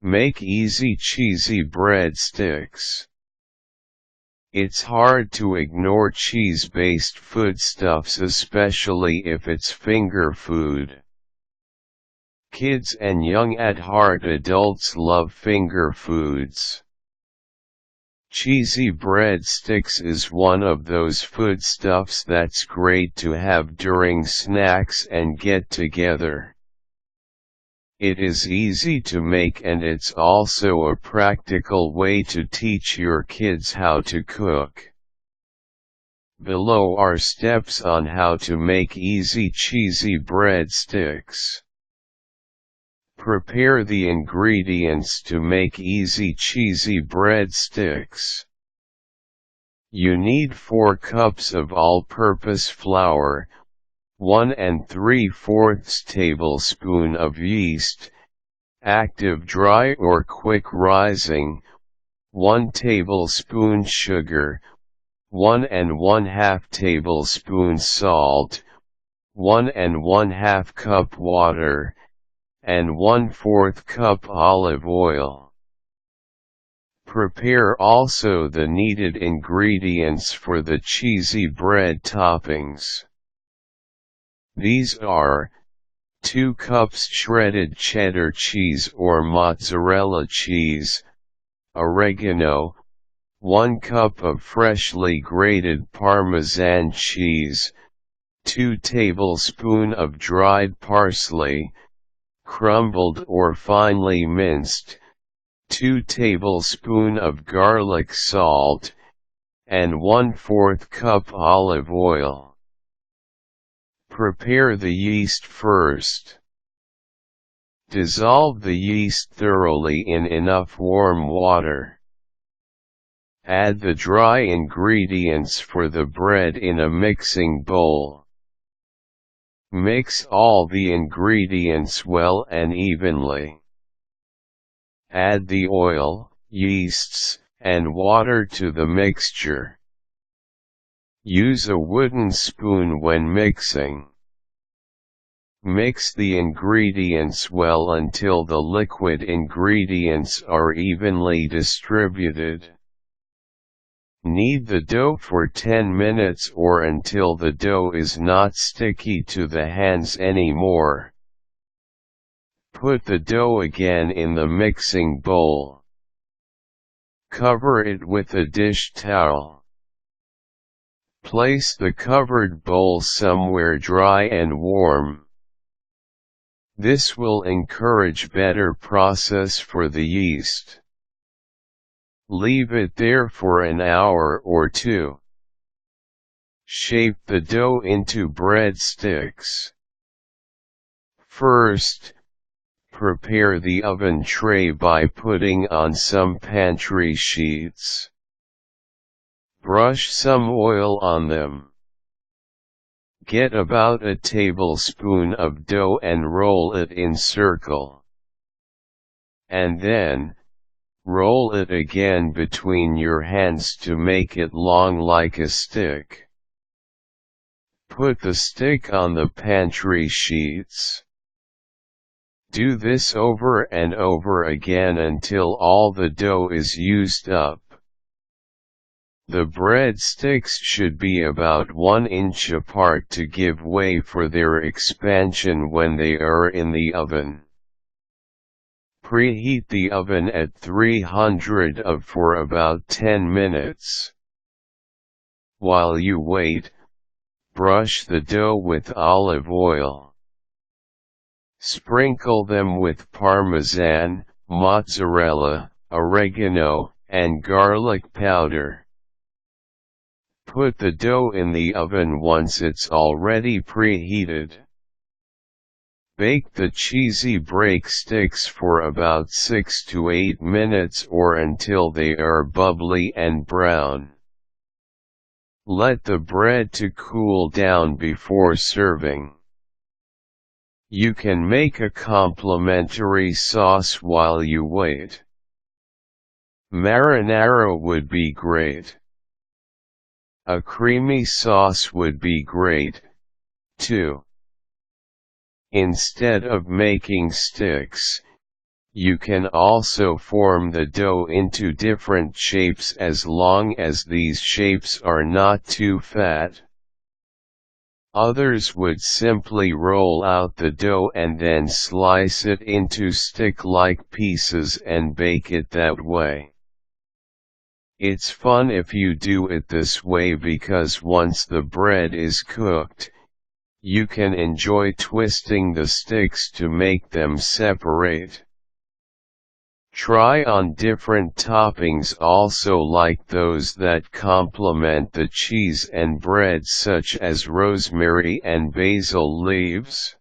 Make easy cheesy breadsticks. It's hard to ignore cheese-based foodstuffs, especially if it's finger food. Kids and young at heart adults love finger foods. Cheesy breadsticks is one of those foodstuffs that's great to have during snacks and get-together. It is easy to make, and it's also a practical way to teach your kids how to cook. Below are steps on how to make easy cheesy breadsticks. Prepare the ingredients to make easy cheesy breadsticks. You need 4 cups of all-purpose flour, 1 3/4 tablespoon of yeast, active dry or quick rising, 1 tablespoon sugar, 1 1/2 tablespoon salt, 1 1/2 cup water, and 1/4 cup olive oil. Prepare also the needed ingredients for the cheesy bread toppings. These are 2 cups shredded cheddar cheese or mozzarella cheese, oregano, 1 cup of freshly grated parmesan cheese, 2 tablespoons of dried parsley, crumbled or finely minced, 2 tablespoons of garlic salt, and 1/4 cup olive oil. Prepare the yeast first. Dissolve the yeast thoroughly in enough warm water. Add the dry ingredients for the bread in a mixing bowl. Mix all the ingredients well and evenly. Add the oil, yeasts, and water to the mixture. Use a wooden spoon when mixing. Mix the ingredients well until the liquid ingredients are evenly distributed. Knead the dough for 10 minutes or until the dough is not sticky to the hands anymore. Put the dough again in the mixing bowl. Cover it with a dish towel. Place the covered bowl somewhere dry and warm. This will encourage better process for the yeast. Leave it there for an hour or 2. Shape the dough into breadsticks. First, prepare the oven tray by putting on some pantry sheets. Brush some oil on them. Get about a tablespoon of dough and roll it in circle. And then, roll it again between your hands to make it long like a stick. Put the stick on the pantry sheets. Do this over and over again until all the dough is used up. The breadsticks should be about 1 inch apart to give way for their expansion when they are in the oven. Preheat the oven at 300 for about 10 minutes. While you wait, brush the dough with olive oil. Sprinkle them with parmesan, mozzarella, oregano, and garlic powder. Put the dough in the oven once it's already preheated. Bake the cheesy breadsticks for about 6 to 8 minutes or until they are bubbly and brown. Let the bread to cool down before serving. You can make a complimentary sauce while you wait. Marinara would be great. A creamy sauce would be great, too. Instead of making sticks, You can also form the dough into different shapes as long as these shapes are not too fat. Others would simply roll out the dough and then slice it into stick-like pieces and bake it that way. It's fun if you do it this way because once the bread is cooked, you can enjoy twisting the sticks to make them separate. Try on different toppings also, like those that complement the cheese and bread, such as rosemary and basil leaves.